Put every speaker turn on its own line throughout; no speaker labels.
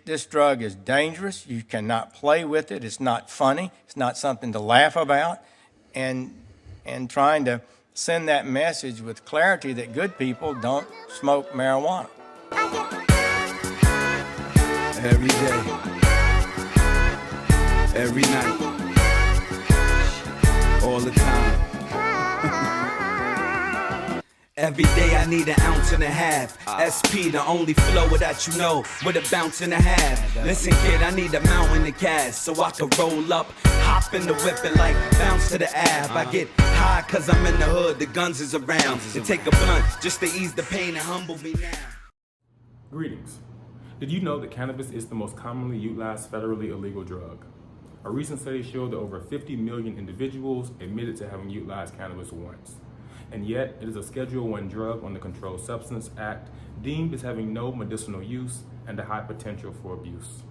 this drug is dangerous. You cannot play with it. It's not funny. It's not something to laugh about. And trying to send that message with clarity that good people don't smoke marijuana.
Every day, every night, all the time. Every day I need an ounce and a half. SP, the only flow that you know, with a bounce and a half. Listen, kid, I need a mountain to cast so I can roll up, hop in the whip and like bounce to the ab. I get high cause I'm in the hood, the guns is around. To take a blunt just to ease the pain and humble me now.
Greetings. Did you know that cannabis is the most commonly utilized federally illegal drug? A recent study showed that over 50 million individuals admitted to having utilized cannabis once. And yet, it is a Schedule I drug on the Controlled Substance Act, deemed as having no medicinal use and a high potential for abuse.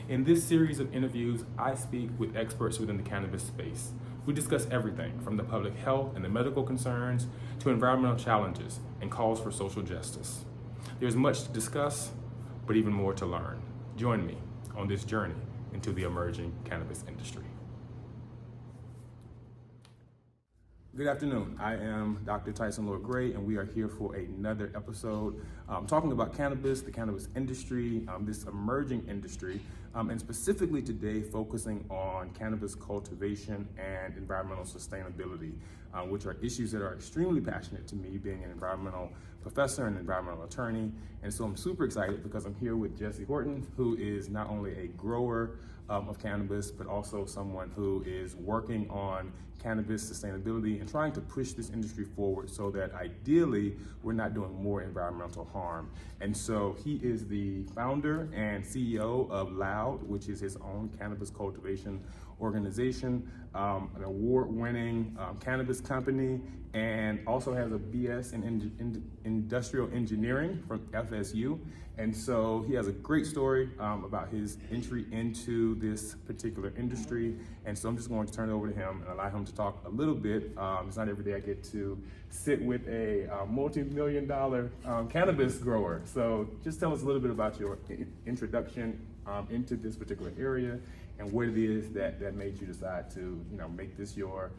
In this series of interviews, I speak with experts within the cannabis space. We discuss everything from the public health and the medical concerns to environmental challenges and calls for social justice. There's much to discuss, but even more to learn. Join me on this journey into the emerging cannabis industry. Good afternoon. I am Dr. Tyson Lord Gray, and we are here for another episode talking about cannabis, the cannabis industry, this emerging industry, and specifically today focusing on cannabis cultivation and environmental sustainability, which are issues that are extremely passionate to me, being an environmental professor and environmental attorney. And so I'm super excited because I'm here with Jesse Horton, who is not only a grower of cannabis, but also someone who is working on cannabis sustainability and trying to push this industry forward so that ideally we're not doing more environmental harm. And so he is the founder and CEO of Loud, which is his own cannabis cultivation organization, an award-winning cannabis company, and also has a BS in industrial engineering from FSU. And so he has a great story about his entry into this particular industry. And so I'm just going to turn it over to him and allow him to talk a little bit. It's not every day I get to sit with a multi-million-dollar cannabis grower. So just tell us a little bit about your introduction into this particular area and what it is that made you decide to, make this your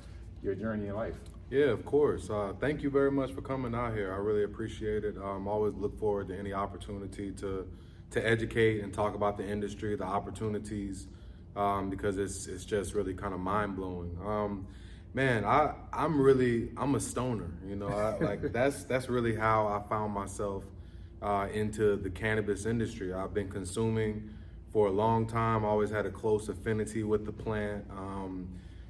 journey in life.
Yeah, of course. Thank you very much for coming out here. I really appreciate it. Always look forward to any opportunity to educate and talk about the industry, the opportunities, because it's just really kind of mind blowing. Man, I'm a stoner. That's really how I found myself into the cannabis industry. I've been consuming for a long time. I always had a close affinity with the plant.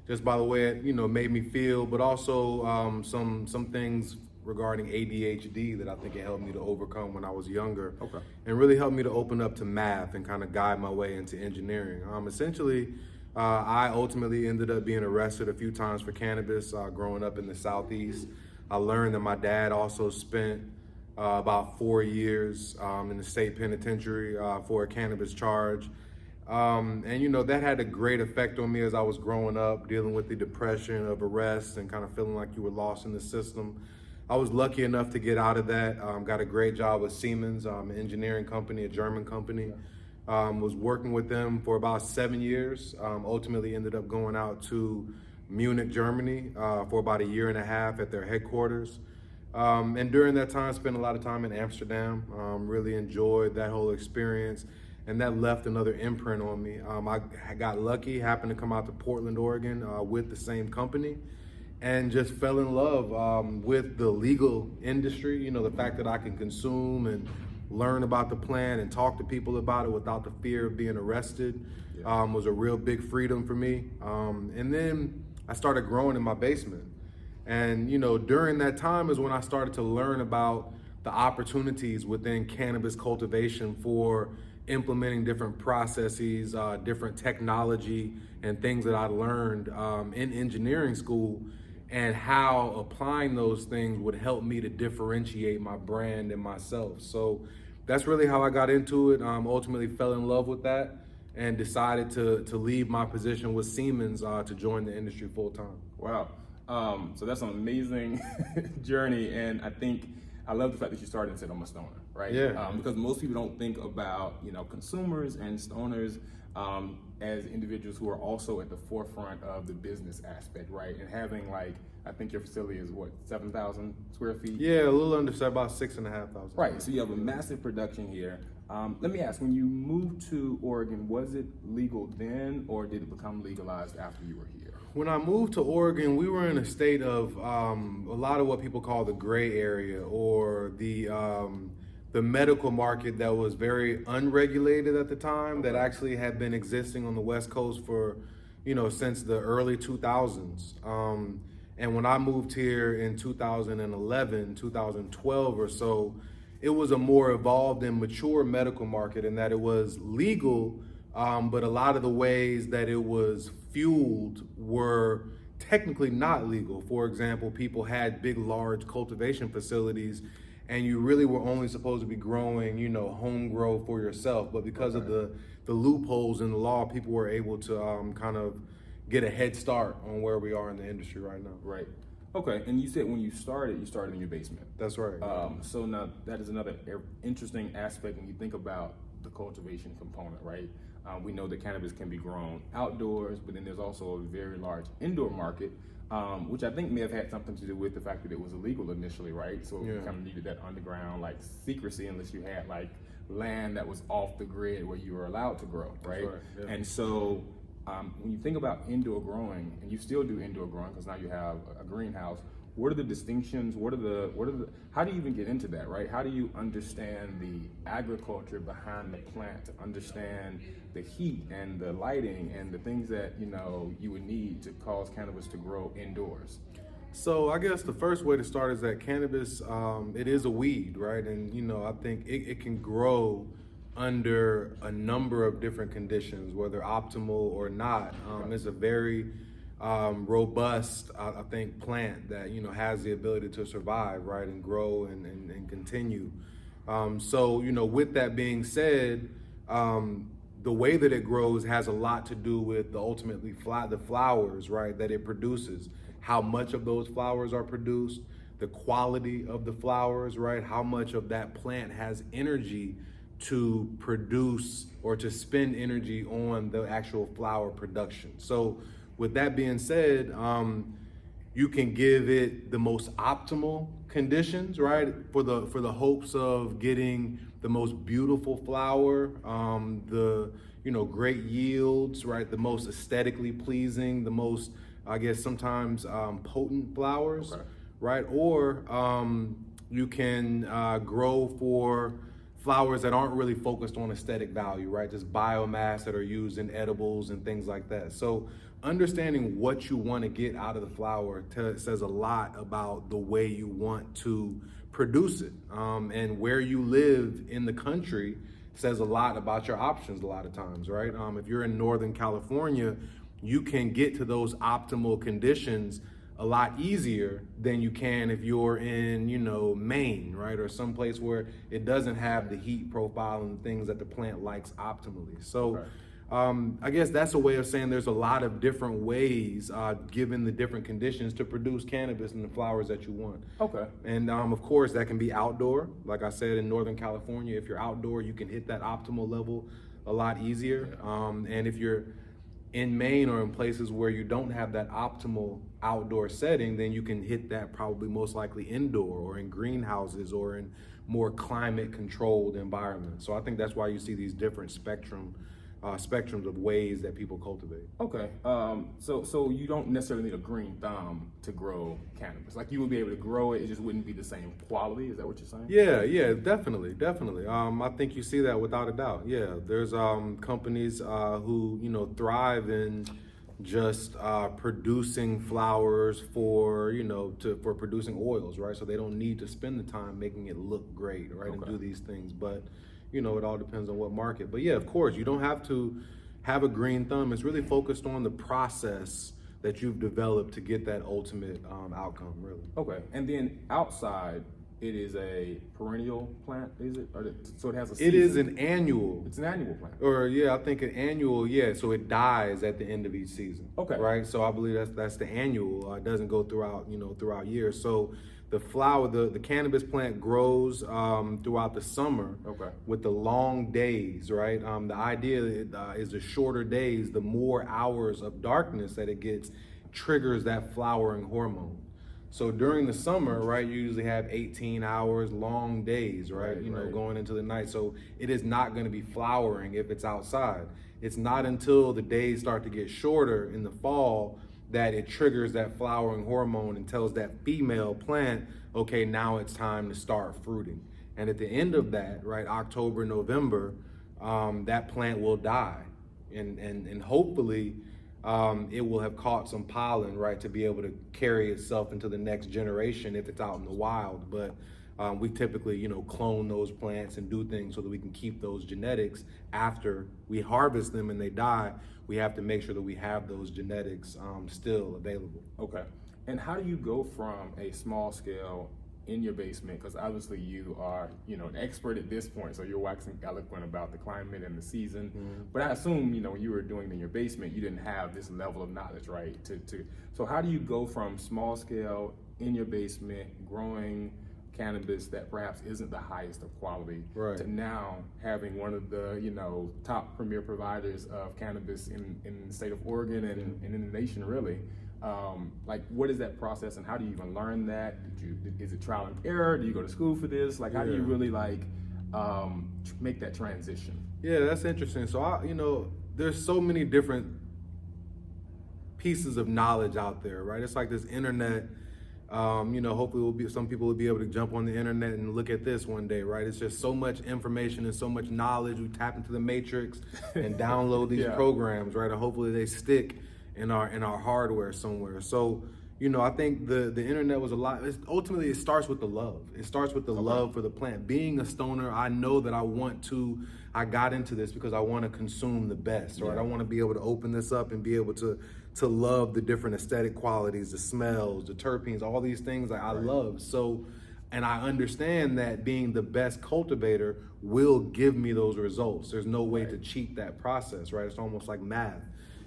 Just by the way it, made me feel, but also some things regarding ADHD that I think it helped me to overcome when I was younger.
Okay.
And really helped me to open up to math and kind of guide my way into engineering. Essentially, I ultimately ended up being arrested a few times for cannabis growing up in the Southeast. I learned that my dad also spent about 4 years in the state penitentiary for a cannabis charge. And that had a great effect on me as I was growing up, dealing with the depression of arrest and kind of feeling like you were lost in the system. I was lucky enough to get out of that. Got a great job with Siemens, an engineering company, a German company. Was working with them for about 7 years. Ultimately ended up going out to Munich, Germany for about 1.5 years at their headquarters. And during that time, spent a lot of time in Amsterdam. Really enjoyed that whole experience. And that left another imprint on me. I got lucky, happened to come out to Portland, Oregon with the same company and just fell in love with the legal industry. The fact that I can consume and learn about the plant and talk to people about it without the fear of being arrested was a real big freedom for me. And then I started growing in my basement. And, during that time is when I started to learn about the opportunities within cannabis cultivation for implementing different processes, different technology, and things that I learned in engineering school, and how applying those things would help me to differentiate my brand and myself. So that's really how I got into it. Ultimately fell in love with that and decided to leave my position with Siemens to join the industry full time.
Wow. So that's an amazing journey, and I think I love the fact that you started and said I'm a stoner, right?
Yeah.
Because most people don't think about, consumers and stoners as individuals who are also at the forefront of the business aspect, right? And having I think your facility is what, 7,000 square feet?
Yeah, a little under, so about 6,500.
Right, so you have a massive production here. Let me ask, when you moved to Oregon, was it legal then, or did it become legalized after you were here?
When I moved to Oregon, we were in a state of a lot of what people call the gray area, or the medical market that was very unregulated at the time, that actually had been existing on the West Coast for, since the early 2000s. And when I moved here in 2011, 2012 or so, it was a more evolved and mature medical market in that it was legal, but a lot of the ways that it was fueled were technically not legal. For example, people had big, large cultivation facilities, and you really were only supposed to be growing, home grow for yourself. But because of the loopholes in the law, people were able to kind of get a head start on where we are in the industry right now.
Right. Okay, and you said when you started in your basement.
That's right.
So now that is another interesting aspect when you think about the cultivation component, right? We know that cannabis can be grown outdoors, but then there's also a very large indoor market, which I think may have had something to do with the fact that it was illegal initially, right? So you kind of needed that underground secrecy unless you had land that was off the grid where you were allowed to grow, right? Yeah. And so when you think about indoor growing, and you still do indoor growing because now you have a greenhouse, what are the distinctions? How do you even get into that, right? How do you understand the agriculture behind the plant, to understand the heat and the lighting and the things that, you would need to cause cannabis to grow indoors?
So I guess the first way to start is that cannabis, it is a weed, right? And, I think it can grow under a number of different conditions, whether optimal or not. It's a very robust, I think, plant that has the ability to survive, right, and grow and continue. So with that being said, the way that it grows has a lot to do with the flowers, right, that it produces, how much of those flowers are produced, the quality of the flowers, right, how much of that plant has energy to produce or to spend energy on the actual flower production. So with that being said, you can give it the most optimal conditions, right, for the hopes of getting the most beautiful flower, the great yields, right, the most aesthetically pleasing, the most, I guess, sometimes potent flowers, right? Or you can grow for flowers that aren't really focused on aesthetic value, right? Just biomass that are used in edibles and things like that. So understanding what you want to get out of the flower says a lot about the way you want to produce it. And where you live in the country says a lot about your options a lot of times, right? If you're in Northern California, you can get to those optimal conditions a lot easier than you can if you're in, Maine, right? Or someplace where it doesn't have the heat profile and things that the plant likes optimally. So I guess that's a way of saying there's a lot of different ways, given the different conditions, to produce cannabis and the flowers that you want.
Okay.
And of course, that can be outdoor. Like I said, in Northern California, if you're outdoor, you can hit that optimal level a lot easier. And if you're in Maine or in places where you don't have that optimal outdoor setting, then you can hit that probably most likely indoor or in greenhouses or in more climate controlled environments. So I think that's why you see these different spectrums of ways that people cultivate.
Okay, so you don't necessarily need a green thumb to grow cannabis. You would be able to grow it, it just wouldn't be the same quality. Is that what you're saying?
Yeah, definitely. I think you see that without a doubt. Yeah, there's companies who thrive in just producing flowers for for producing oils, right? So they don't need to spend the time making it look great, right, and do these things, but. It all depends on what market. But yeah, of course, you don't have to have a green thumb. It's really focused on the process that you've developed to get that ultimate outcome, really.
Okay, and then outside, it is a perennial plant, is it? So it has a season?
It is an annual.
It's an annual plant.
Or I think an annual, so it dies at the end of each season.
Okay.
Right, so I believe that's the annual. It doesn't go throughout years. So The flower, the cannabis plant grows throughout the summer with the long days, right? The idea is the shorter days, the more hours of darkness that it gets triggers that flowering hormone. So during the summer, right, you usually have 18 hours, long days, right? Going into the night. So it is not going to be flowering if it's outside. It's not until the days start to get shorter in the fall that it triggers that flowering hormone and tells that female plant, okay, now it's time to start fruiting. And at the end of that, right, October, November, that plant will die. And hopefully it will have caught some pollen, right, to be able to carry itself into the next generation if it's out in the wild. But we typically, clone those plants and do things so that we can keep those genetics after we harvest them and they die. We have to make sure that we have those genetics still available.
Okay. And how do you go from a small scale in your basement, because obviously you are, an expert at this point, so you're waxing eloquent about the climate and the season. But I assume, when you were doing it in your basement, you didn't have this level of knowledge, right? So how do you go from small scale in your basement, growing cannabis that perhaps isn't the highest of quality, to now having one of the top premier providers of cannabis in the state of Oregon and in the nation, really? What is that process, and how do you even learn that? Is it trial and error? Do you go to school for this? How do you really make that transition?
Yeah, that's interesting. So there's so many different pieces of knowledge out there, right? It's like this internet. Hopefully some people will be able to jump on the internet and look at this one day, right? It's just so much information and so much knowledge. We tap into the matrix and download these programs, right? And hopefully they stick in our hardware somewhere. So, I think the internet was a lot. Ultimately, it starts with the love. It starts with the love for the plant. Being a stoner, I know that I got into this because I want to consume the best, right? I want to be able to open this up and be able to love the different aesthetic qualities, the smells, the terpenes, all these things I love. So, and I understand that being the best cultivator will give me those results. There's no way to cheat that process, right? It's almost like math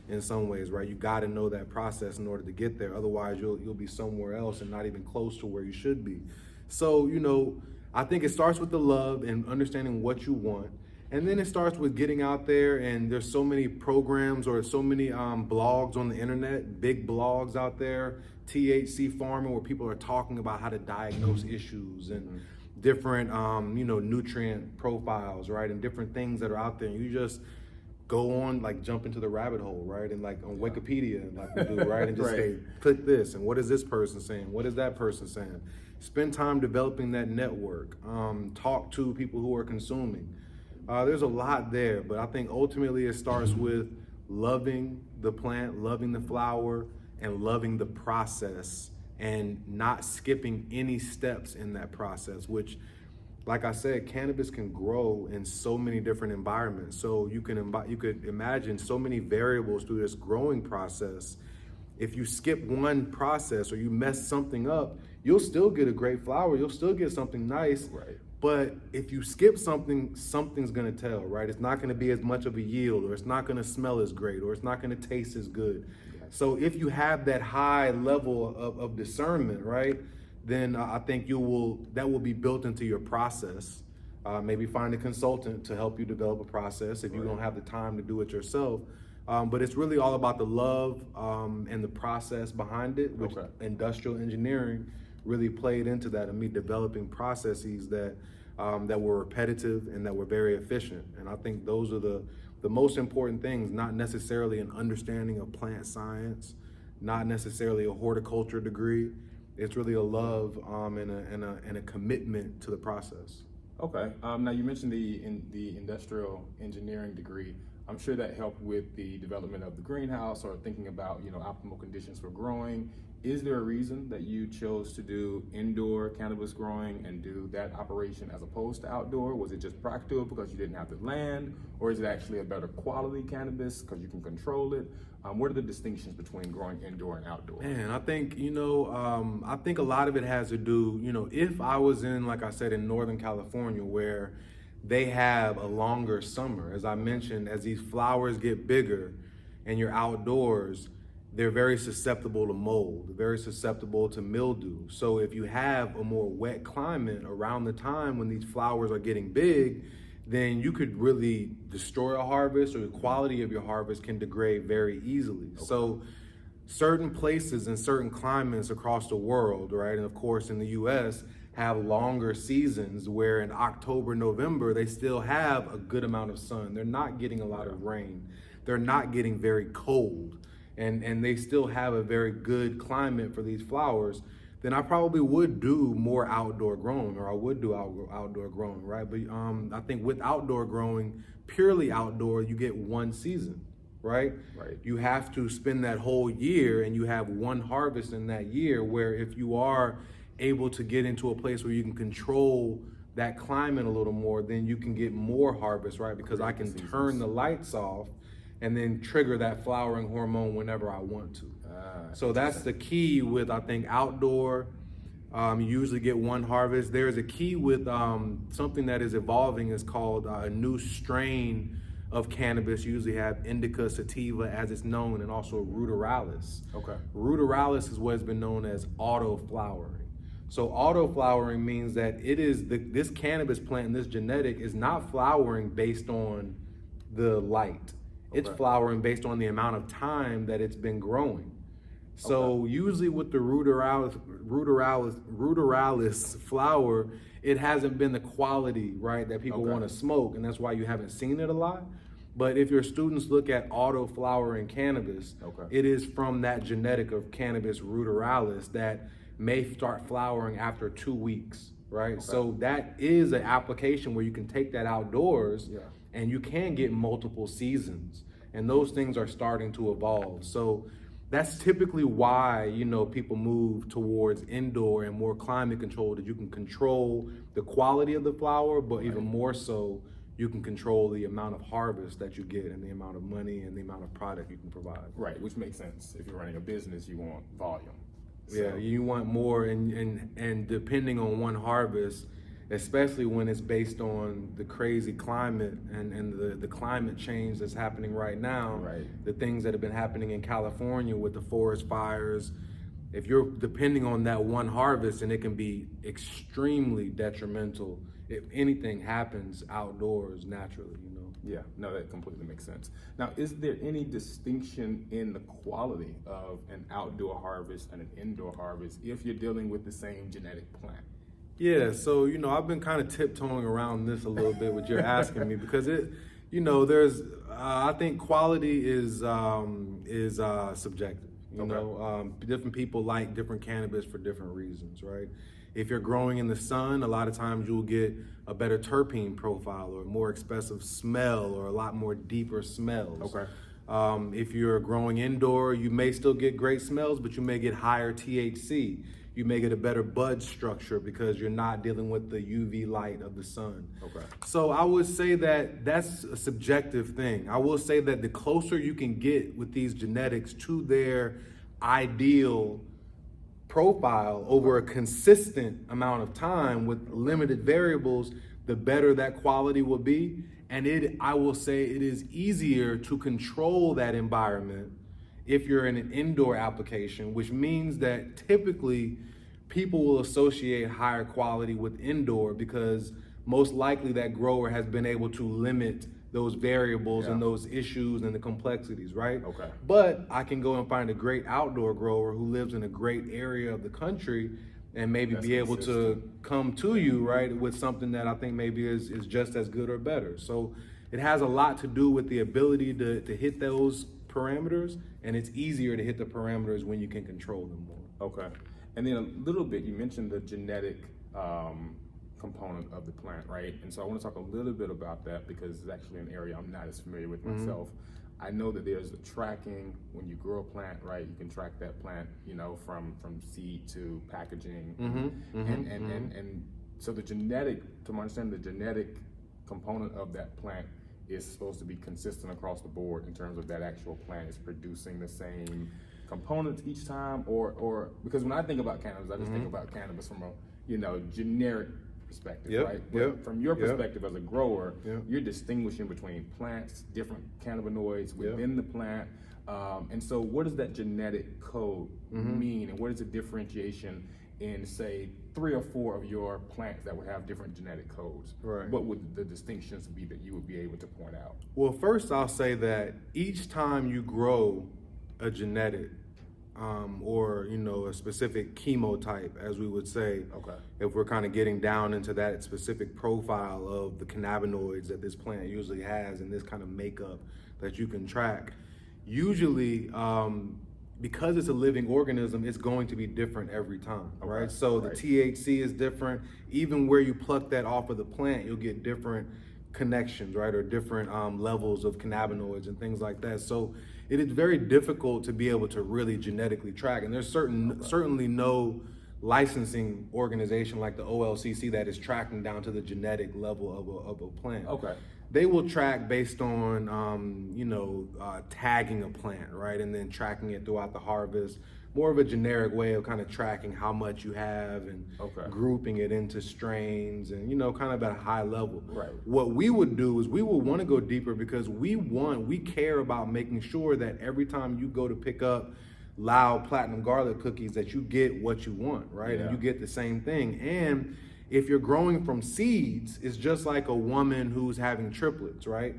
in some ways, right? You got to know that process in order to get there. Otherwise, you'll be somewhere else and not even close to where you should be. So, I think it starts with the love and understanding what you want. And then it starts with getting out there, and there's so many programs or so many blogs on the internet, big blogs out there, THC farming, where people are talking about how to diagnose issues and different, nutrient profiles, right? And different things that are out there. And you just go on, jump into the rabbit hole, right? And on Wikipedia, we do, right? And just say, click this, and what is this person saying? What is that person saying? Spend time developing that network. Talk to people who are consuming. There's a lot there, but I think ultimately it starts with loving the plant, loving the flower, and loving the process, and not skipping any steps in that process, which, like I said, cannabis can grow in so many different environments. So you could imagine so many variables through this growing process. If you skip one process or you mess something up, you'll still get a great flower. You'll still get something nice.
Right.
But if you skip something, something's gonna tell, right? It's not gonna be as much of a yield, or it's not gonna smell as great, or it's not gonna taste as good. So if you have that high level of discernment, right, then I think that will be built into your process. Maybe find a consultant to help you develop a process if you don't have the time to do it yourself. But it's really all about the love and the process behind it, which industrial engineering really played into that, and me developing processes that were repetitive and that were very efficient. And I think those are the most important things, not necessarily an understanding of plant science, not necessarily a horticulture degree. It's really a love and a commitment to the process.
Okay. Now you mentioned the industrial engineering degree. I'm sure that helped with the development of the greenhouse or thinking about optimal conditions for growing. Is there a reason that you chose to do indoor cannabis growing and do that operation as opposed to outdoor? Was it just practical because you didn't have the land, or is it actually a better quality cannabis because you can control it? What are the distinctions between growing indoor and outdoor?
Man, I think I think a lot of it has to do, if I was in, like I said, in Northern California, where they have a longer summer, as I mentioned, as these flowers get bigger and you're outdoors, they're very susceptible to mold, very susceptible to mildew. So if you have a more wet climate around the time when these flowers are getting big, then you could really destroy a harvest, or the quality of your harvest can degrade very easily. Okay. So certain places and certain climates across the world, right, and of course in the US, have longer seasons where in October, November, they still have a good amount of sun. They're not getting a lot of rain. They're not getting very cold. And they still have a very good climate for these flowers. Then I probably would do more outdoor growing, or I would do outdoor growing, right? But I think with outdoor growing, purely outdoor, you get one season, right?
Right.
You have to spend that whole year, and you have one harvest in that year, where if you are able to get into a place where you can control that climate a little more, then you can get more harvest, right? Because I can turn the lights off and then trigger that flowering hormone whenever I want to. So that's the key with, I think, outdoor. You usually get one harvest. There's a key with something that is evolving. Is called a new strain of cannabis. You usually have indica sativa, as it's known, and also ruderalis.
Okay.
Ruderalis is what has been known as auto flowering. So auto flowering means that it is this cannabis plant, this genetic, is not flowering based on the light. It's flowering based on the amount of time that it's been growing. So usually with the ruderalis flower, it hasn't been the quality, right, that people want to smoke, and that's why you haven't seen it a lot. But if your students look at auto flowering cannabis, it is from that genetic of cannabis ruderalis that may start flowering after 2 weeks, right? So that is an application where you can take that outdoors and you can get multiple seasons, and those things are starting to evolve. So that's typically why, you know, people move towards indoor and more climate control, that you can control the quality of the flower, but even more so, you can control the amount of harvest that you get and the amount of money and the amount of product you can provide.
Right, which makes sense. If you're running a business, you want volume.
Yeah, you want more, and depending on one harvest, especially when it's based on the crazy climate and the climate change that's happening right now, the things that have been happening in California with the forest fires, if you're depending on that one harvest, and it can be extremely detrimental if anything happens outdoors naturally, you know?
Yeah, no, that completely makes sense. Now, is there any distinction in the quality of an outdoor harvest and an indoor harvest if you're dealing with the same genetic plant?
Yeah, so, you know, I've been kind of tiptoeing around this a little bit, what you're asking me, because it, you know, there's, I think quality is subjective. You know, different people like different cannabis for different reasons, right? If you're growing in the sun, a lot of times you'll get a better terpene profile, or a more expressive smell, or a lot more deeper smells. If you're growing indoor, you may still get great smells, but you may get higher THC. You may get a better bud structure because you're not dealing with the UV light of the sun. So I would say that that's a subjective thing. I will say that the closer you can get with these genetics to their ideal profile over a consistent amount of time with limited variables, the better that quality will be. And I will say it is easier to control that environment if you're in an indoor application, which means that typically people will associate higher quality with indoor, because most likely that grower has been able to limit those variables and those issues and the complexities, right? But I can go and find a great outdoor grower who lives in a great area of the country and maybe be able to come to you, right, with something that I think maybe is just as good or better. So it has a lot to do with the ability to hit those parameters, and it's easier to hit the parameters when you can control them more.
And then a little bit, you mentioned the genetic component of the plant, right? And so I want to talk a little bit about that, because it's actually an area I'm not as familiar with myself. I know that there's a tracking when you grow a plant, right? You can track that plant, you know, from seed to packaging, and so the genetic, to my understanding, the genetic component of that plant is supposed to be consistent across the board in terms of that actual plant is producing the same components each time, or because when I think about cannabis, I just think about cannabis from a, you know, generic perspective,
Yep,
right?
yep,
But from your
yep.
perspective as a grower,
Yep.
you're distinguishing between plants, different cannabinoids within the plant. And so what does that genetic code mean? And what is the differentiation in, say, 3 or 4 of your plants that would have different genetic codes?
Right.
What would the distinctions be that you would be able to point out?
Well, first I'll say that each time you grow a genetic, or a specific chemotype, as we would say,
Okay.
if we're kind of getting down into that specific profile of the cannabinoids that this plant usually has and this kind of makeup that you can track, usually because it's a living organism, it's going to be different every time, right? So the THC is different. Even where you pluck that off of the plant, you'll get different connections, right? Or different levels of cannabinoids and things like that. So it is very difficult to be able to really genetically track. And there's certainly no licensing organization like the OLCC that is tracking down to the genetic level of a plant.
Okay.
They will track based on, tagging a plant, right? And then tracking it throughout the harvest. More of a generic way of kind of tracking how much you have and grouping it into strains and, kind of at a high level.
Right.
What we would do is we would want to go deeper because we care about making sure that every time you go to pick up Loud Platinum Garlic cookies that you get what you want, right?
Yeah.
And you get the same thing. And if you're growing from seeds, it's just like a woman who's having triplets, right?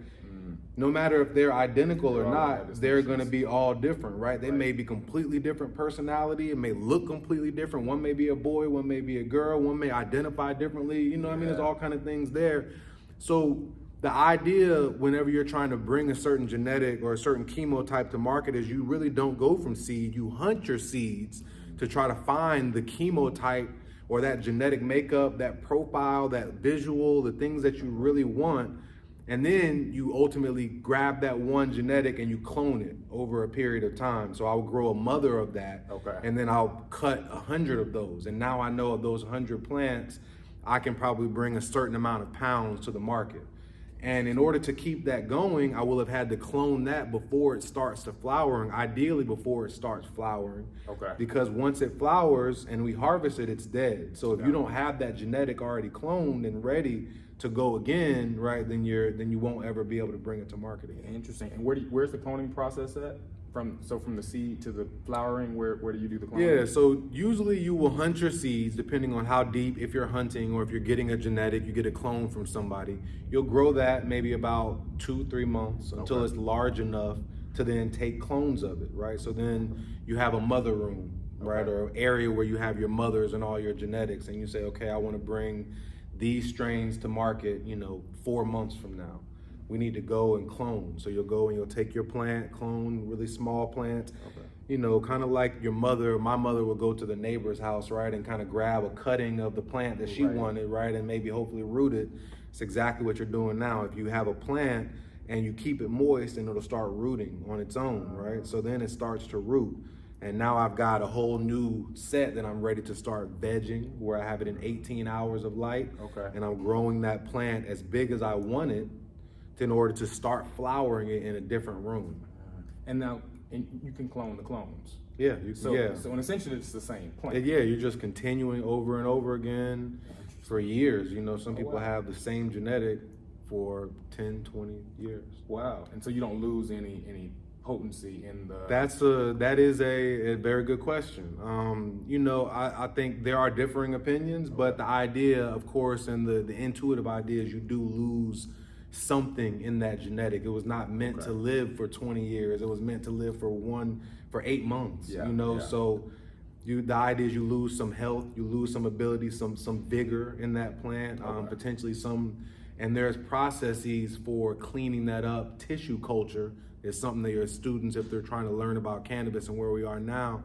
No matter if they're identical or not, they're going to be all different, right? They may be completely different personality. It may look completely different. One may be a boy, one may be a girl, one may identify differently. There's all kind of things there. So the idea whenever you're trying to bring a certain genetic or a certain chemotype to market is you really don't go from seed. You hunt your seeds to try to find the chemotype or that genetic makeup, that profile, that visual, the things that you really want. And then you ultimately grab that one genetic and you clone it over a period of time. So I'll grow a mother of that, and then I'll cut 100 of those. And now I know of those 100 plants, I can probably bring a certain amount of pounds to the market. And in order to keep that going, I will have had to clone that before it starts to flowering, ideally before it starts flowering. Because once it flowers and we harvest it, it's dead. So if you don't have that genetic already cloned and ready to go again, right, then you won't ever be able to bring it to market again.
Interesting. And where's the cloning process at? From the seed to the flowering, where do you do the cloning?
Yeah, so usually you will hunt your seeds depending on how deep, if you're hunting or if you're getting a genetic, you get a clone from somebody. You'll grow that maybe about 2-3 months until it's large enough to then take clones of it, right? So then you have a mother room, right, or an area where you have your mothers and all your genetics, and you say, okay, I want to bring these strains to market, 4 months from now. We need to go and clone. So you'll go and you'll take your plant, clone really small plants, kind of like my mother would go to the neighbor's house, right, and kind of grab a cutting of the plant that she wanted, right, and maybe hopefully root it. It's exactly what you're doing now. If you have a plant and you keep it moist, and it'll start rooting on its own, right? So then it starts to root. And now I've got a whole new set that I'm ready to start vegging, where I have it in 18 hours of light. And I'm growing that plant as big as I want it in order to start flowering it in a different room.
And now you can clone the clones.
Yeah.
So in essentially it's the same plant.
Yeah, you're just continuing over and over again for years. Some people have the same genetic for 10, 20 years.
Wow. And so you don't lose any potency in the...
That is a very good question. I think there are differing opinions, but the idea, of course, and the intuitive idea is you do lose something in that genetic. It was not meant to live for 20 years. It was meant to live for 8 months. So the idea is you lose some health, you lose some ability, some vigor in that plant, potentially some, and there's processes for cleaning that up. Tissue culture is something that your students, if they're trying to learn about cannabis and where we are now,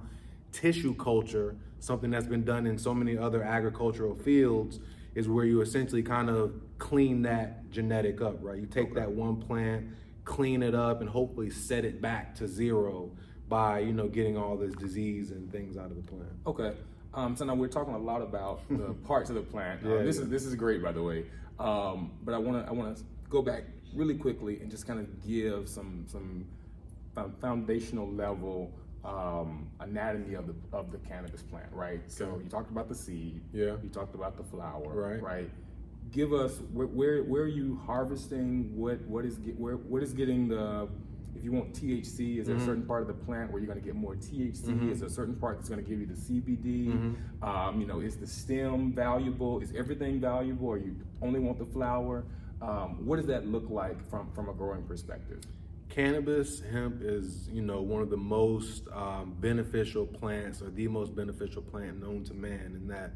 tissue culture, something that's been done in so many other agricultural fields, is where you essentially kind of clean that genetic up, right? You take that one plant, clean it up, and hopefully set it back to zero by, getting all this disease and things out of the plant.
Okay. So now we're talking a lot about the parts of the plant. This is great, by the way. But I want to go back really quickly and just kind of give some foundational level anatomy of the cannabis plant, right? So you talked about the seed.
Yeah.
You talked about the flower.
Right.
Right. Give us where are you harvesting? What is getting the, if you want THC, is there a certain part of the plant where you're going to get more THC? Is there a certain part that's going to give you the CBD? You know, is the stem valuable? Is everything valuable, or you only want the flower? What does that look like from a growing perspective?
Cannabis, hemp is, you know, one of the most beneficial plants, or the most beneficial plant known to man, in that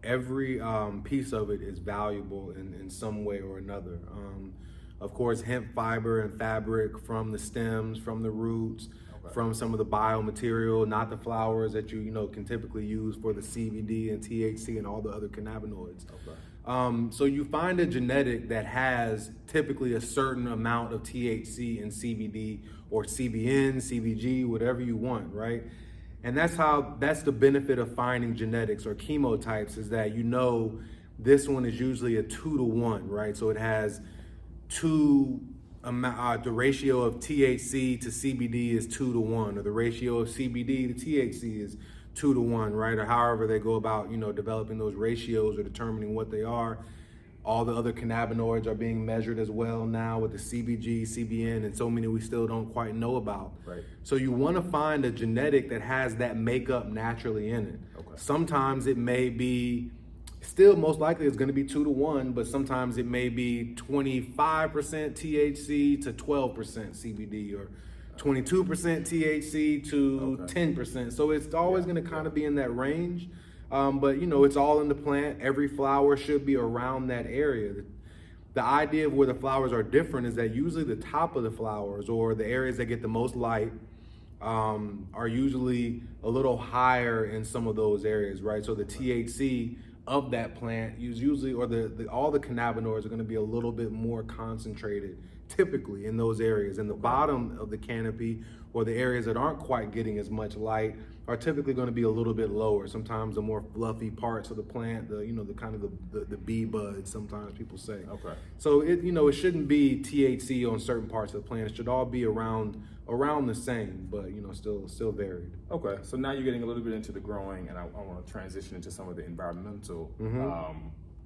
every piece of it is valuable in some way or another. Of course, hemp fiber and fabric from the stems, from the roots, from some of the biomaterial, not the flowers that you know can typically use for the CBD and THC and all the other cannabinoids. So you find a genetic that has typically a certain amount of THC and CBD, or CBN, CBG, whatever you want, right? And that's the benefit of finding genetics or chemotypes, is that you know this one is usually a 2-to-1, right? So it has the ratio of THC to CBD is 2-to-1, or the ratio of CBD to THC is 2-to-1, right? Or however they go about, you know, developing those ratios or determining what they are. All the other cannabinoids are being measured as well now with the CBG, CBN, and so many we still don't quite know about.
Right.
So you want to find a genetic that has that makeup naturally in it. Sometimes it may be, still most likely it's going to be 2-to-1, but sometimes it may be 25% THC to 12% CBD, or 22% THC to 10%. So it's always going to kind of be in that range. But you know, it's all in the plant. Every flower should be around that area. The idea of where the flowers are different is that usually the top of the flowers, or the areas that get the most light, are usually a little higher in some of those areas, right? So the THC of that plant is usually, or all the cannabinoids are going to be a little bit more concentrated typically in those areas. And the bottom of the canopy, or the areas that aren't quite getting as much light, are typically going to be a little bit lower. Sometimes the more fluffy parts of the plant, the kind of the bee buds, sometimes people say. So it shouldn't be THC on certain parts of the plant. It should all be around the same, but still varied.
Okay, so now you're getting a little bit into the growing, and I want to transition into some of the environmental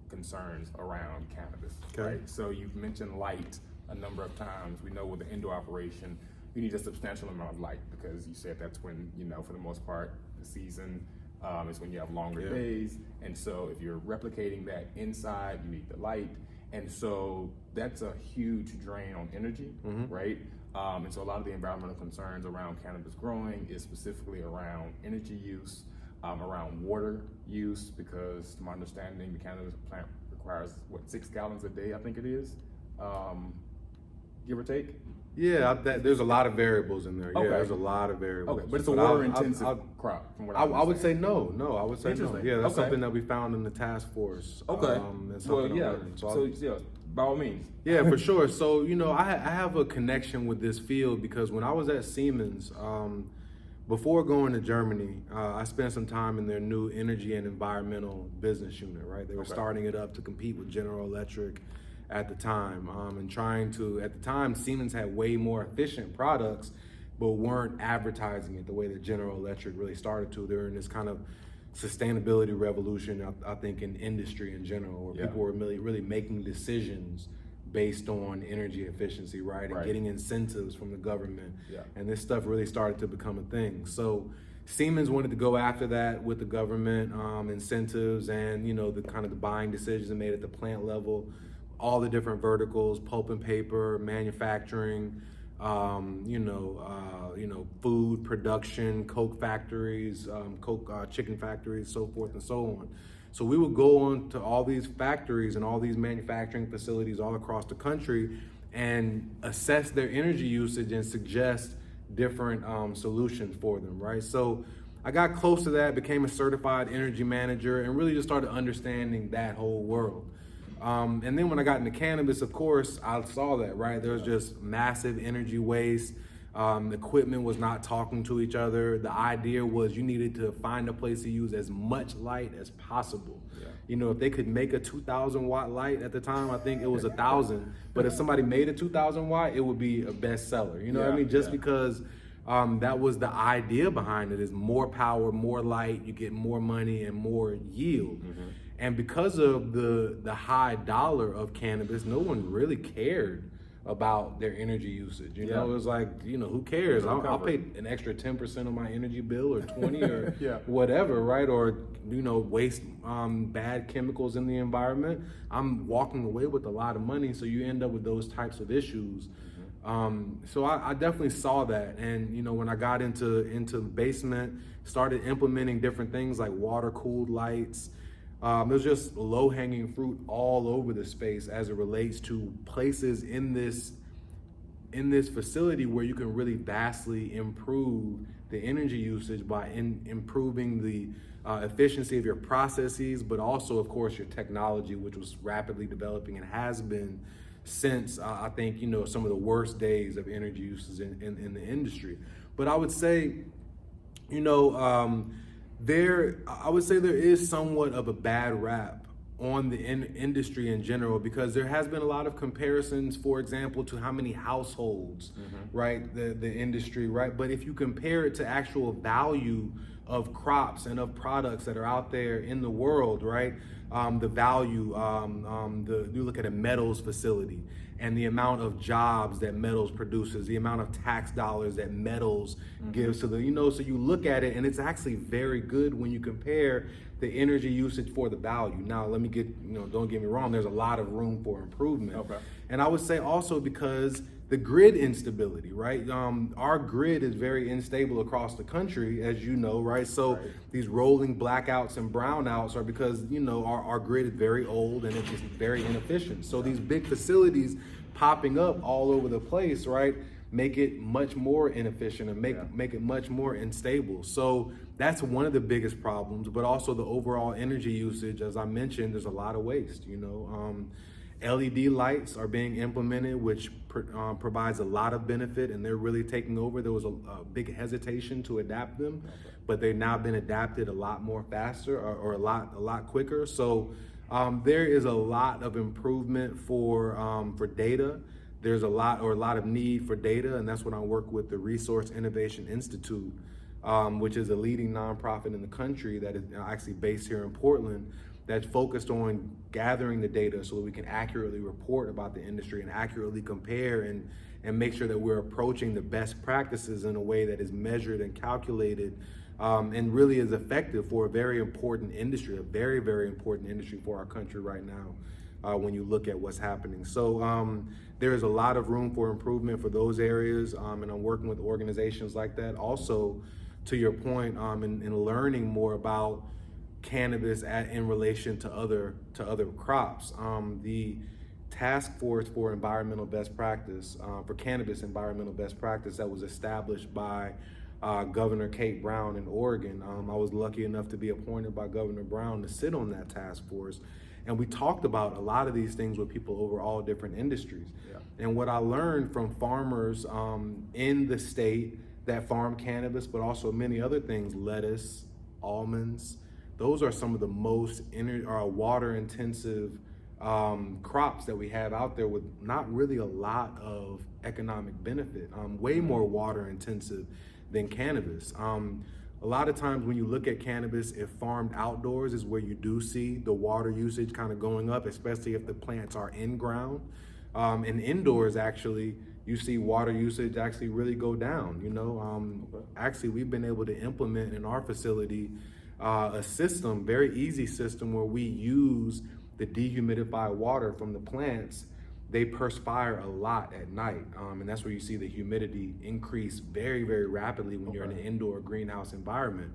concerns around cannabis. Right. So you've mentioned light a number of times. We know with the indoor operation, you need a substantial amount of light, because you said that's when, for the most part, the season is when you have longer days. And so if you're replicating that inside, you need the light. And so that's a huge drain on energy, right? And so a lot of the environmental concerns around cannabis growing is specifically around energy use, around water use, because to my understanding, the cannabis plant requires, 6 gallons a day, I think it is, give or take?
Yeah, there's a lot of variables in there. Yeah, there's a lot of variables.
Okay, but it's a water-intensive crop, from what
I would say no. I would say no.
Interesting.
Yeah, that's something that we found in the task force.
Okay.
So
by all means.
Yeah, for sure. So, I have a connection with this field because when I was at Siemens, before going to Germany, I spent some time in their new energy and environmental business unit, right? They were starting it up to compete with General Electric at the time, and at the time, Siemens had way more efficient products, but weren't advertising it the way that General Electric really started to. They were in this kind of sustainability revolution, I think, in industry in general, where people were really making decisions based on energy efficiency, right? And getting incentives from the government. And this stuff really started to become a thing. So Siemens wanted to go after that with the government incentives and, the kind of the buying decisions they made at the plant level, all the different verticals, pulp and paper, manufacturing, food production, Coke factories, chicken factories, so forth and so on. So we would go on to all these factories and all these manufacturing facilities all across the country and assess their energy usage and suggest different solutions for them, right? So I got close to that, became a certified energy manager, and really just started understanding that whole world. And then when I got into cannabis, of course, I saw that, right? There was just massive energy waste. The equipment was not talking to each other. The idea was you needed to find a place to use as much light as possible. If they could make a 2,000 watt light at the time, I think it was 1,000. But if somebody made a 2,000 watt, it would be a bestseller. What I mean? Just because that was the idea behind it, is more power, more light, you get more money and more yield. And because of the high dollar of cannabis, no one really cared about their energy usage. You know, it was like, you know, who cares? I'll pay an extra 10% of my energy bill, or 20, or whatever, right? Or, you know, waste bad chemicals in the environment. I'm walking away with a lot of money, so you end up with those types of issues. So I definitely saw that, and you know, when I got into the basement, started implementing different things like water-cooled lights. There's just low-hanging fruit all over the space as it relates to places in this facility where you can really vastly improve the energy usage by improving the efficiency of your processes, but also, of course, your technology, which was rapidly developing and has been since I think, you know, some of the worst days of energy usage in the industry. But I would say, you know, I would say there is somewhat of a bad rap on the industry in general, because there has been a lot of comparisons, for example, to how many households, right, the industry, right? But if you compare it to actual value of crops and of products that are out there in the world, right? The value, you look at a metals facility and the amount of jobs that metals produces, the amount of tax dollars that metals gives to the, you know, so you look at it and it's actually very good when you compare the energy usage for the value. Now, let me get, you know, don't get me wrong, there's a lot of room for improvement. Okay. And I would say also because the grid instability, right? Our grid is very unstable across the country, as you know, right? So these rolling blackouts and brownouts are because, you know, our grid is very old and it's just very inefficient. So these big facilities popping up all over the place, right, make it much more inefficient and make it much more unstable. So that's one of the biggest problems, but also the overall energy usage. As I mentioned, there's a lot of waste, you know. LED lights are being implemented, which provides a lot of benefit, and they're really taking over. There was a big hesitation to adapt them, but they've now been adapted a lot more faster, or a lot quicker. So there is a lot of improvement for data. There's a lot of need for data, and that's when I work with the Resource Innovation Institute, which is a leading nonprofit in the country that is actually based here in Portland, that's focused on gathering the data so that we can accurately report about the industry and accurately compare and make sure that we're approaching the best practices in a way that is measured and calculated, and really is effective for a very important industry, a very, very important industry for our country right now, when you look at what's happening. So there's a lot of room for improvement for those areas, and I'm working with organizations like that. Also, to your point, in learning more about cannabis in relation to other crops. The task force for environmental best practice, for cannabis environmental best practice, that was established by Governor Kate Brown in Oregon. I was lucky enough to be appointed by Governor Brown to sit on that task force. And we talked about a lot of these things with people over all different industries. Yeah. And what I learned from farmers in the state that farm cannabis, but also many other things, lettuce, almonds, those are some of the most water-intensive crops that we have out there with not really a lot of economic benefit, way more water-intensive than cannabis. A lot of times when you look at cannabis, if farmed outdoors is where you do see the water usage kind of going up, especially if the plants are in ground. And indoors, actually, you see water usage actually really go down. You know, actually, we've been able to implement in our facility a system, very easy system, where we use the dehumidified water from the plants. They perspire a lot at night, and that's where you see the humidity increase very, very rapidly when you're in an indoor greenhouse environment.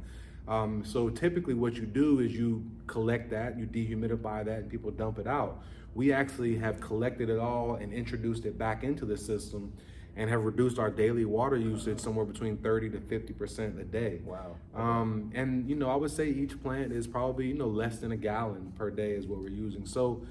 So typically what you do is you collect that, you dehumidify that, and people dump it out. We actually have collected it all and introduced it back into the system, and have reduced our daily water usage somewhere between 30 to 50% a day. Wow. And you know, I would say each plant is probably, you know, less than a gallon per day is what we're using. So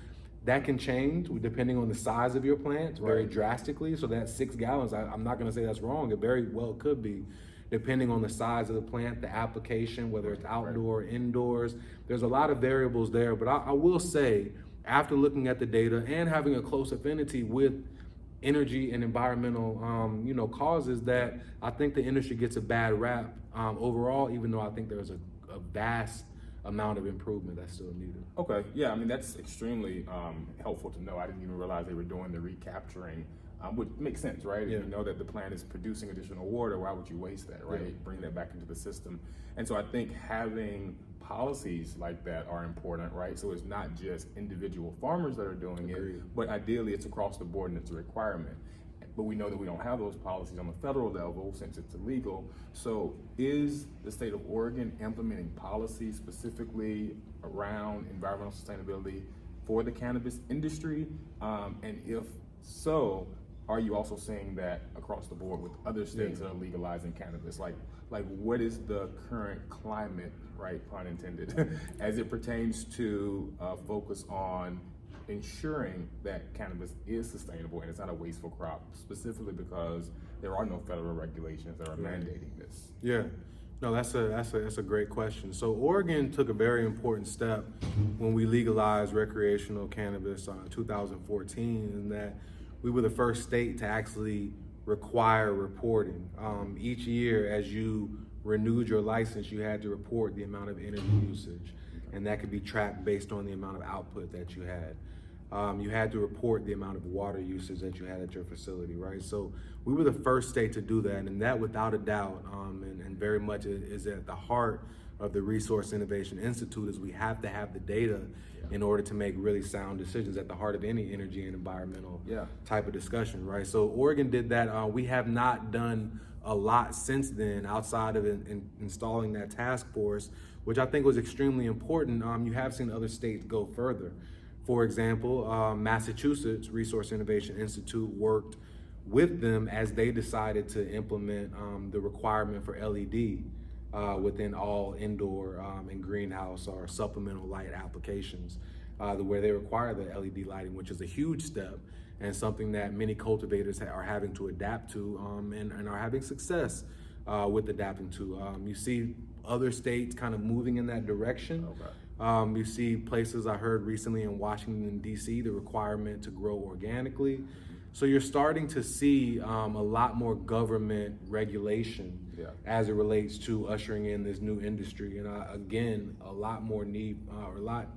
that can change depending on the size of your plant very drastically. So that 6 gallons, I'm not gonna say that's wrong. It very well could be, depending on the size of the plant, the application, whether it's outdoor, indoors. There's a lot of variables there, but I will say, after looking at the data and having a close affinity with energy and environmental, causes that I think the industry gets a bad rap overall, even though I think there's a vast amount of improvement that's still needed.
Okay, yeah, I mean, that's extremely helpful to know. I didn't even realize they were doing the recapturing, which makes sense, right?
Yeah.
If you know that the plant is producing additional water, why would you waste that, right?
Yeah.
Bring that back into the system. And so I think having policies like that are important, right? So it's not just individual farmers that are doing
Agreed.
it, but ideally it's across the board and it's a requirement. But we know that we don't have those policies on the federal level since it's illegal. So is the state of Oregon implementing policies specifically around environmental sustainability for the cannabis industry? And if so, are you also seeing that across the board with other states that are legalizing cannabis? Like what is the current climate, right, pun intended, as it pertains to focus on ensuring that cannabis is sustainable and it's not a wasteful crop, specifically because there are no federal regulations that are mandating this?
Yeah, no, that's a great question. So Oregon took a very important step when we legalized recreational cannabis in 2014, in that we were the first state to actually require reporting. Each year, as you renewed your license, you had to report the amount of energy usage, and that could be tracked based on the amount of output that you had. You had to report the amount of water usage that you had at your facility, right? So we were the first state to do that, and that without a doubt, and very much is at the heart of the Resource Innovation Institute, is we have to have the data in order to make really sound decisions at the heart of any energy and environmental type of discussion, right? So Oregon did that. We have not done a lot since then outside of installing that task force, which I think was extremely important. You have seen other states go further. For example, Massachusetts Resource Innovation Institute worked with them as they decided to implement the requirement for LED within all indoor and greenhouse or supplemental light applications, where they require the LED lighting, which is a huge step and something that many cultivators are having to adapt to and are having success with adapting to. You see other states kind of moving in that direction. You see places, I heard recently in Washington, D.C., the requirement to grow organically. So you're starting to see a lot more government regulation as it relates to ushering in this new industry. And again, a lot more need, or a lot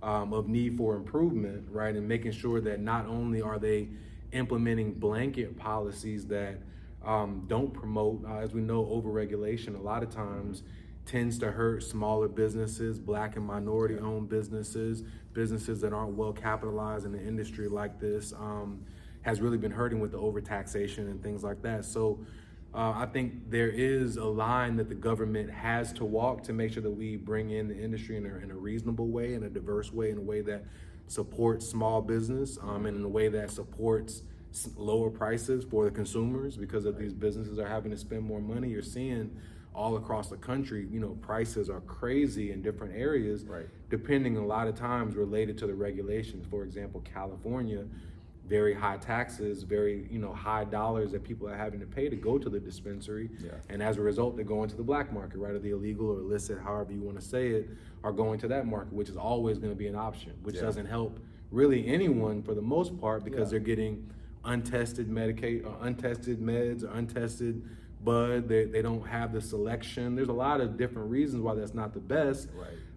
of need for improvement, right? And making sure that not only are they implementing blanket policies that don't promote, as we know, overregulation a lot of times tends to hurt smaller businesses, Black and minority owned businesses, businesses that aren't well capitalized in an industry like this, has really been hurting with the overtaxation and things like that. So I think there is a line that the government has to walk to make sure that we bring in the industry in a reasonable way, in a diverse way, in a way that supports small business, and in a way that supports lower prices for the consumers, because if these businesses are having to spend more money, you're seeing all across the country, prices are crazy in different areas, depending a lot of times related to the regulations. For example, California, very high taxes, very high dollars that people are having to pay to go to the dispensary, and as a result, they're going to the black market, right? Or the illegal or illicit, however you want to say it, are going to that market, which is always going to be an option, which doesn't help really anyone for the most part, because they're getting untested untested meds, or untested bud. They don't have the selection. There's a lot of different reasons why that's not the best.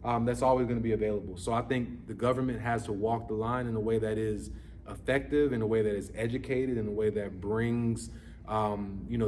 That's always going to be available. So I think the government has to walk the line in a way that is effective, in a way that is educated, in a way that brings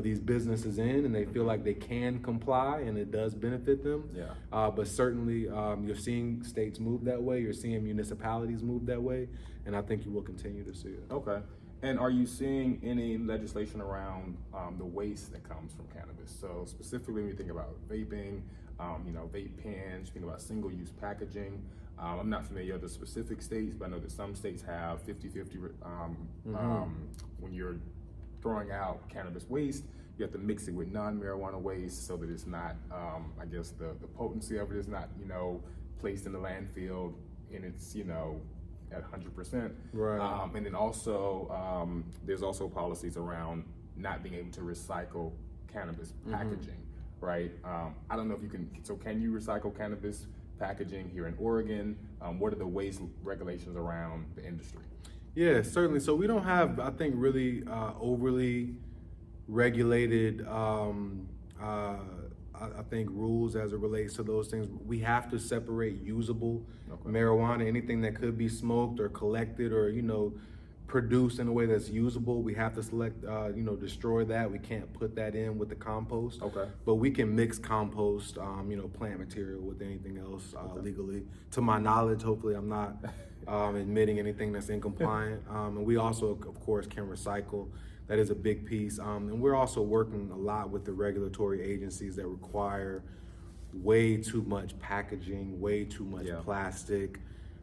these businesses in and they feel like they can comply and it does benefit them. But certainly you're seeing states move that way, you're seeing municipalities move that way, and I think you will continue to see it.
Okay. And are you seeing any legislation around the waste that comes from cannabis? So specifically when you think about vaping, vape pens, think about single-use packaging. I'm not familiar with the specific states, but I know that some states have 50-50 when you're throwing out cannabis waste, you have to mix it with non-marijuana waste so that it's not, the potency of it is not, placed in the landfill and it's, at 100%. And then also, there's also policies around not being able to recycle cannabis packaging, right? I don't know if you can, so can you recycle cannabis packaging here in Oregon? What are the waste regulations around the industry?
Yeah, certainly. So we don't have, I think, really overly regulated, I think, rules as it relates to those things. We have to separate usable marijuana, anything that could be smoked or collected or, produced in a way that's usable. We have to destroy that. We can't put that in with the compost.
Okay.
But we can mix compost, plant material with anything else legally. To my knowledge, hopefully I'm not admitting anything that's incompliant. And we also, of course, can recycle. That is a big piece. And we're also working a lot with the regulatory agencies that require way too much packaging, way too much plastic.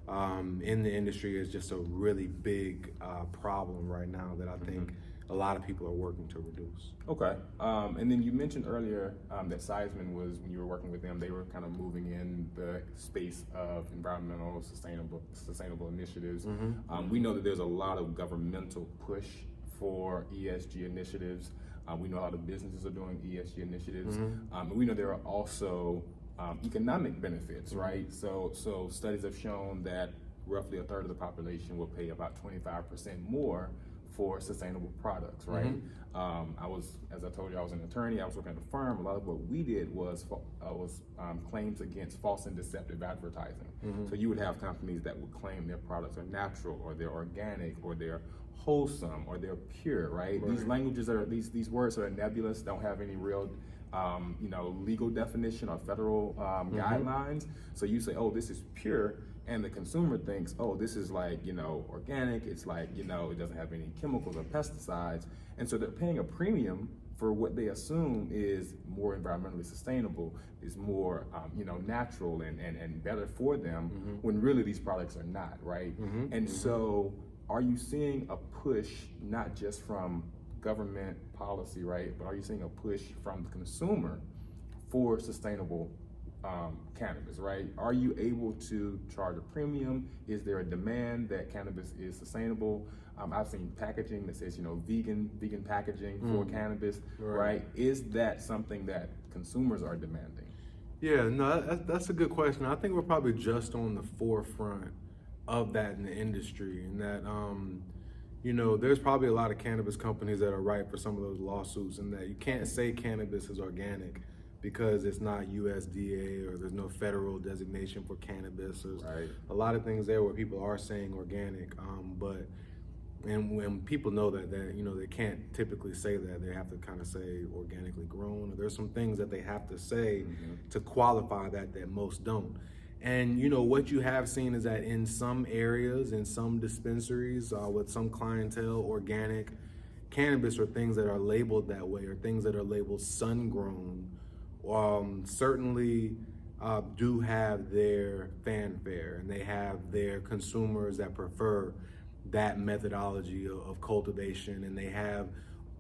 In the industry is just a really big problem right now that I think a lot of people are working to reduce.
Okay. And then you mentioned earlier that Seisman was, when you were working with them, they were kind of moving in the space of environmental sustainable initiatives. We know that there's a lot of governmental push for ESG initiatives. We know a lot of businesses are doing ESG initiatives. And we know there are also economic benefits, right? So studies have shown that roughly a third of the population will pay about 25% more for sustainable products, right? As I told you, I was an attorney. I was working at a firm. A lot of what we did was claims against false and deceptive advertising. So you would have companies that would claim their products are natural, or they're organic, or they're wholesome, or they're pure, right? These languages are these words are nebulous, don't have any real legal definition or federal guidelines. So you say, oh, this is pure, and the consumer thinks, oh, this is like, organic, it's like, it doesn't have any chemicals or pesticides. And so they're paying a premium for what they assume is more environmentally sustainable, is more, natural and better for them, when really these products are not, right? And so are you seeing a push, not just from government policy, right, but are you seeing a push from the consumer for sustainable cannabis, right? Are you able to charge a premium? Is there a demand that cannabis is sustainable? I've seen packaging that says, vegan packaging for cannabis, right? Is that something that consumers are demanding?
Yeah, no, that's a good question. I think we're probably just on the forefront of that in the industry, and that there's probably a lot of cannabis companies that are ripe for some of those lawsuits, and that you can't say cannabis is organic because it's not USDA, or there's no federal designation for cannabis. There's a lot of things there where people are saying organic, and when people know that they can't typically say that, they have to kind of say organically grown, or there's some things that they have to say to qualify that most don't. And what you have seen is that in some areas, in some dispensaries, with some clientele, organic cannabis or things that are labeled that way, or things that are labeled sun-grown, certainly do have their fanfare, and they have their consumers that prefer that methodology of cultivation, and they have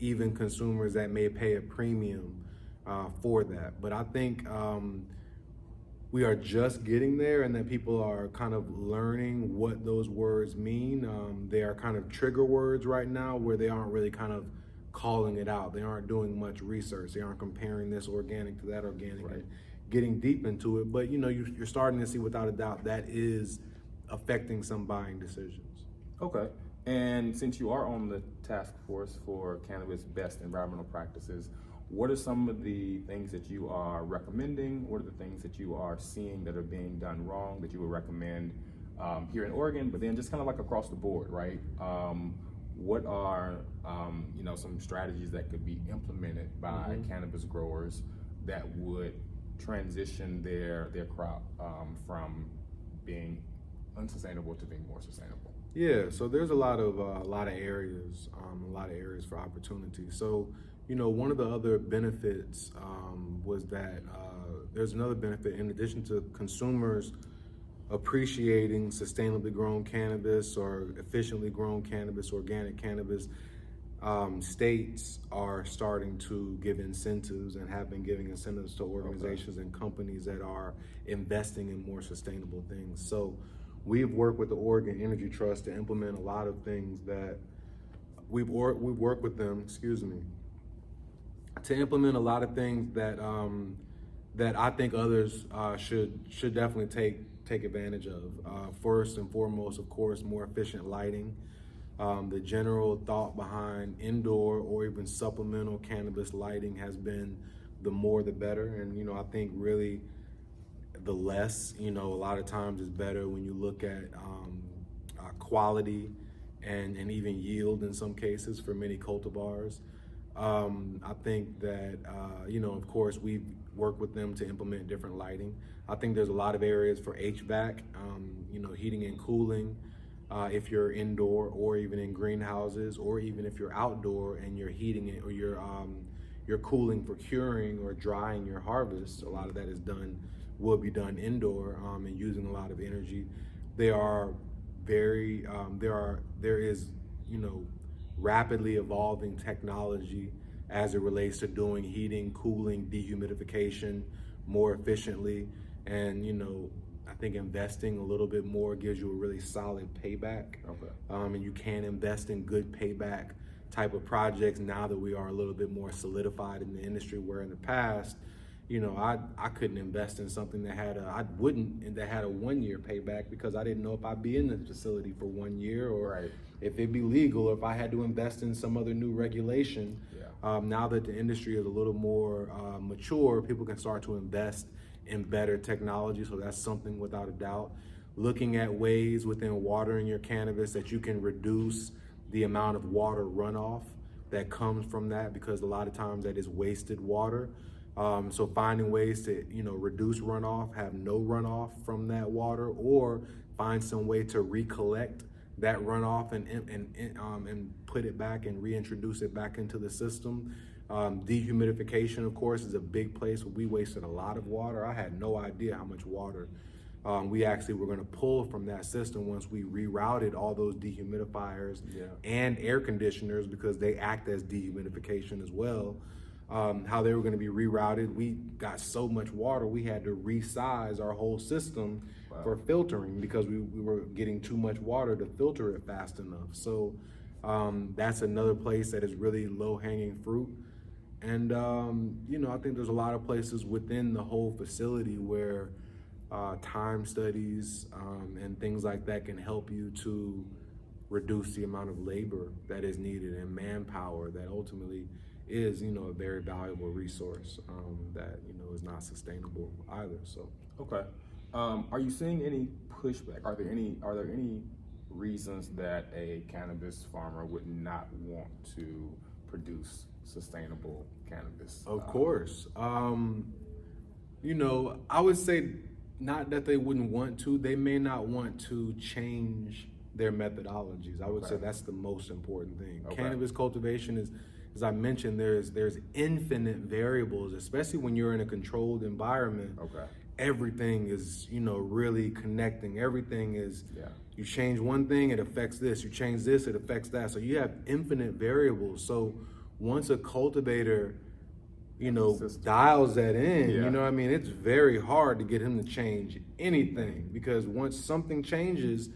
even consumers that may pay a premium for that. But I think we are just getting there, and that people are kind of learning what those words mean. They are kind of trigger words right now, where they aren't really kind of calling it out. They aren't doing much research. They aren't comparing this organic to that organic and getting deep into it. But you're starting to see, without a doubt, that is affecting some buying decisions.
Okay. And since you are on the task force for cannabis best environmental practices, what are some of the things that you are recommending? What are the things that you are seeing that are being done wrong that you would recommend here in Oregon, but then just kind of like across the board, right? What are some strategies that could be implemented by cannabis growers that would transition their crop from being unsustainable to being more sustainable?
Yeah, so there's a lot of areas, for opportunity. So, one of the other benefits was that there's another benefit in addition to consumers appreciating sustainably grown cannabis, or efficiently grown cannabis, organic cannabis. States are starting to give incentives, and have been giving incentives to organizations and companies that are investing in more sustainable things. So we've worked with the Oregon Energy Trust to implement a lot of things that we've worked with them, to implement a lot of things that that I think others should definitely take advantage of. First and foremost, of course, more efficient lighting. The general thought behind indoor or even supplemental cannabis lighting has been the more the better. And, I think really the less, a lot of times is better when you look at quality and even yield in some cases for many cultivars. I think that, of course, we've worked with them to implement different lighting. I think there's a lot of areas for HVAC, heating and cooling, if you're indoor or even in greenhouses, or even if you're outdoor and you're heating it or you're cooling for curing or drying your harvest. A lot of that will be done indoor and using a lot of energy. There is rapidly evolving technology as it relates to doing heating, cooling, dehumidification more efficiently. And, I think investing a little bit more gives you a really solid payback.
Okay.
And you can invest in good payback type of projects now that we are a little bit more solidified in the industry, where in the past, I couldn't invest in something that had a 1-year payback, because I didn't know if I'd be in the facility for 1 year, or if it'd be legal, or if I had to invest in some other new regulation. Now that the industry is a little more mature, people can start to invest in better technology. So that's something without a doubt. Looking at ways within watering your cannabis that you can reduce the amount of water runoff that comes from that, because a lot of times that is wasted water. So finding ways to, reduce runoff, have no runoff from that water, or find some way to recollect that runoff and put it back and reintroduce it back into the system. Dehumidification, of course, is a big place where we wasted a lot of water. I had no idea how much water we actually were going to pull from that system once we rerouted all those dehumidifiers and air conditioners, because they act as dehumidification as well. How they were going to be rerouted. We got so much water, we had to resize our whole system for filtering, because we were getting too much water to filter it fast enough. So that's another place that is really low-hanging fruit. And, I think there's a lot of places within the whole facility where time studies and things like that can help you to reduce the amount of labor that is needed and manpower that ultimately is, a very valuable resource that, is not sustainable either. So.
Okay. Are you seeing any pushback? Are there any reasons that a cannabis farmer would not want to produce sustainable cannabis?
Of course. I would say not that they wouldn't want to, they may not want to change their methodologies. I would say that's the most important thing. Cannabis cultivation is, as I mentioned, there's infinite variables, especially when you're in a controlled environment. Everything is, really connecting. Everything is, you change one thing, it affects this. You change this, it affects that. So you have infinite variables. So once a cultivator, dials that in, it's very hard to get him to change anything, because once something changes,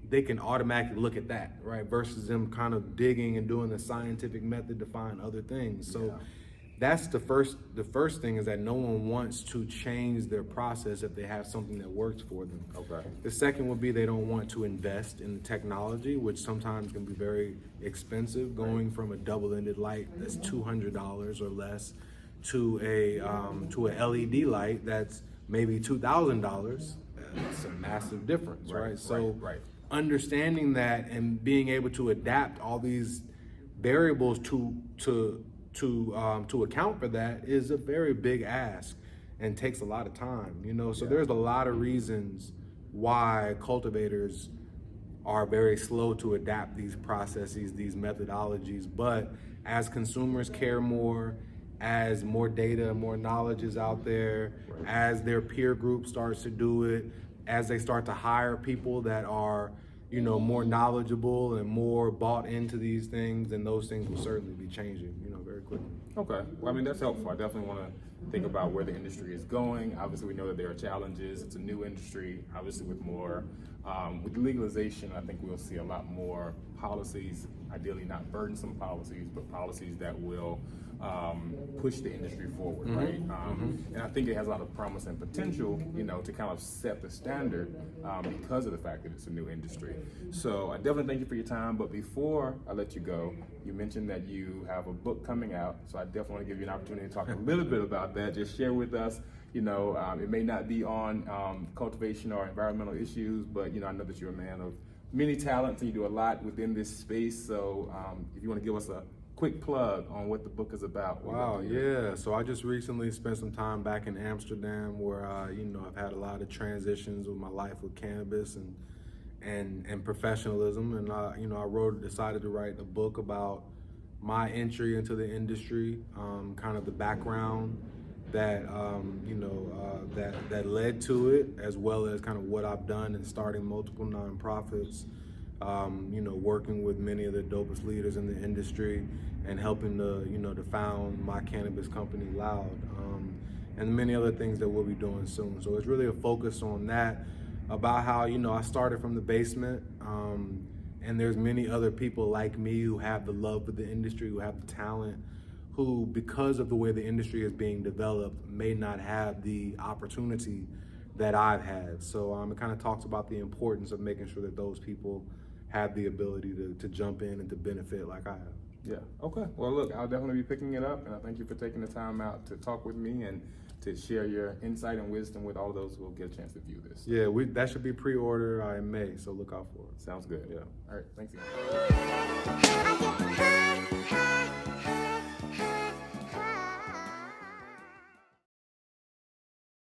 they can automatically look at that, right? Versus them kind of digging and doing the scientific method to find other things. So that's the first thing, is that no one wants to change their process if they have something that works for them. The second would be they don't want to invest in the technology, which sometimes can be very expensive, going from a double-ended light that's $200 or less to a LED light that's maybe $2,000. It's a massive difference, right? So understanding that and being able to adapt all these variables to account for that is a very big ask and takes a lot of time, So there's a lot of reasons why cultivators are very slow to adapt these processes, these methodologies. But as consumers care more, as more data, more knowledge is out there, as their peer group starts to do it, as they start to hire people that are, more knowledgeable and more bought into these things, then those things will certainly be changing, very quickly.
Okay. Well, that's helpful. I definitely want to think about where the industry is going. Obviously, we know that there are challenges. It's a new industry. Obviously, with more, with legalization, I think we'll see a lot more policies, ideally not burdensome policies, but policies that will push the industry forward, right? And I think it has a lot of promise and potential, you know, to kind of set the standard because of the fact that it's a new industry. So I definitely thank you for your time. But before I let you go, you mentioned that you have a book coming out. So I definitely want to give you an opportunity to talk a little bit about that. Just share with us. You know, it may not be on cultivation or environmental issues, but, you know, I know that you're a man of many talents and you do a lot within this space. So if you want to give us a quick plug on what the book is about.
Wow, yeah. So I just recently spent some time back in Amsterdam where, you know, I've had a lot of transitions with my life with cannabis and professionalism. And, you know, I decided to write a book about my entry into the industry, kind of the background that, you know, that led to it, as well as kind of what I've done in starting multiple nonprofits, you know, working with many of the dopest leaders in the industry and helping to, you know, to found my cannabis company, Loud, and many other things that we'll be doing soon. So it's really a focus on that, about how, you know, I started from the basement, and there's many other people like me who have the love for the industry, who have the talent, who, because of the way the industry is being developed, may not have the opportunity that I've had. So it kind of talks about the importance of making sure that those people have the ability to jump in and to benefit like I have.
Yeah, okay. Well, look, I'll definitely be picking it up, and I thank you for taking the time out to talk with me and to share your insight and wisdom with all of those who will get a chance to view this.
Yeah, that should be pre-order in May, so look out for it.
Sounds good.
Yeah.
All right, thanks again.